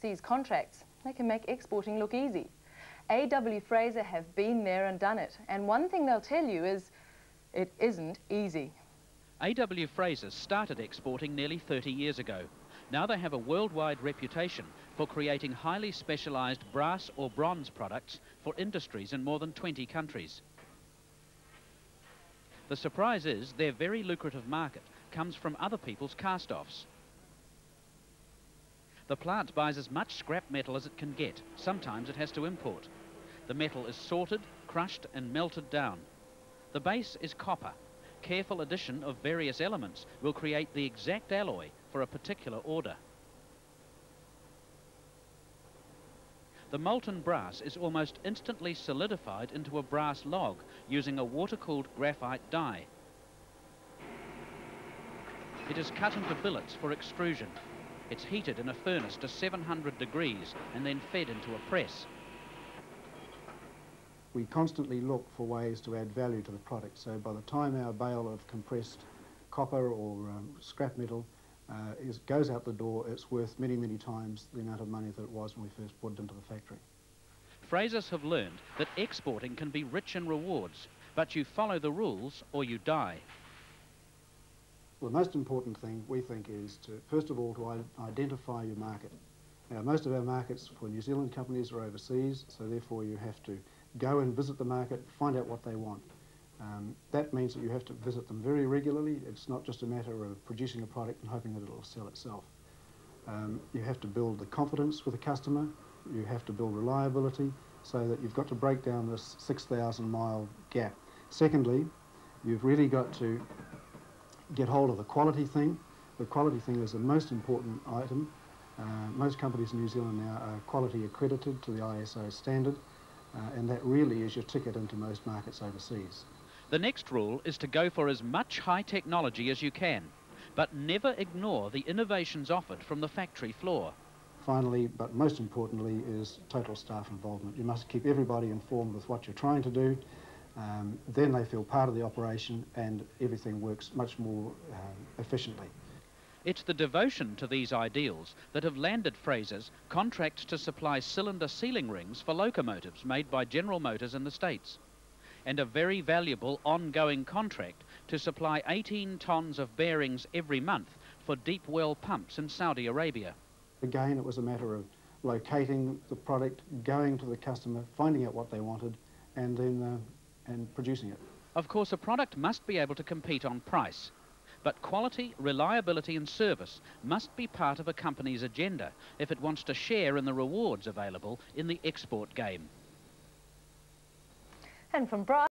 overseas contracts, they can make exporting look easy. A.W. Fraser have been there and done it, and one thing they'll tell you is it isn't easy. A.W. Fraser started exporting nearly 30 years ago. Now they have a worldwide reputation for creating highly specialised brass or bronze products for industries in more than 20 countries. The surprise is their very lucrative market comes from other people's cast-offs. The plant buys as much scrap metal as it can get. Sometimes it has to import. The metal is sorted, crushed and melted down. The base is copper. Careful addition of various elements will create the exact alloy for a particular order. The molten brass is almost instantly solidified into a brass log using a water-cooled graphite die. It is cut into billets for extrusion. It's heated in a furnace to 700 degrees and then fed into a press. We constantly look for ways to add value to the product, so by the time our bale of compressed copper or scrap metal goes out the door, it's worth many, many times the amount of money that it was when we first put it into the factory. Frasers have learned that exporting can be rich in rewards, but you follow the rules or you die. Well, the most important thing, we think, is to, first of all, to identify your market. Now, most of our markets for New Zealand companies are overseas, so therefore you have to go and visit the market, find out what they want. That means that you have to visit them very regularly. It's not just a matter of producing a product and hoping that it will sell itself. You have to build the confidence with the customer. You have to build reliability, so that you've got to break down this 6,000-mile gap. Secondly, you've really got to get hold of the quality thing. The quality thing is the most important item. Most companies in New Zealand now are quality accredited to the ISO standard, and that really is your ticket into most markets overseas. The next rule is to go for as much high technology as you can, but never ignore the innovations offered from the factory floor. Finally, but most importantly, is total staff involvement. You must keep everybody informed with what you're trying to do. Then they feel part of the operation and everything works much more efficiently. It's the devotion to these ideals that have landed Frasers contracts to supply cylinder sealing rings for locomotives made by General Motors in the States, and a very valuable ongoing contract to supply 18 tons of bearings every month for deep well pumps in Saudi Arabia. Again, it was a matter of locating the product, going to the customer, finding out what they wanted, and then producing it. Of course, a product must be able to compete on price, but quality, reliability and service must be part of a company's agenda if it wants to share in the rewards available in the export game. And from brass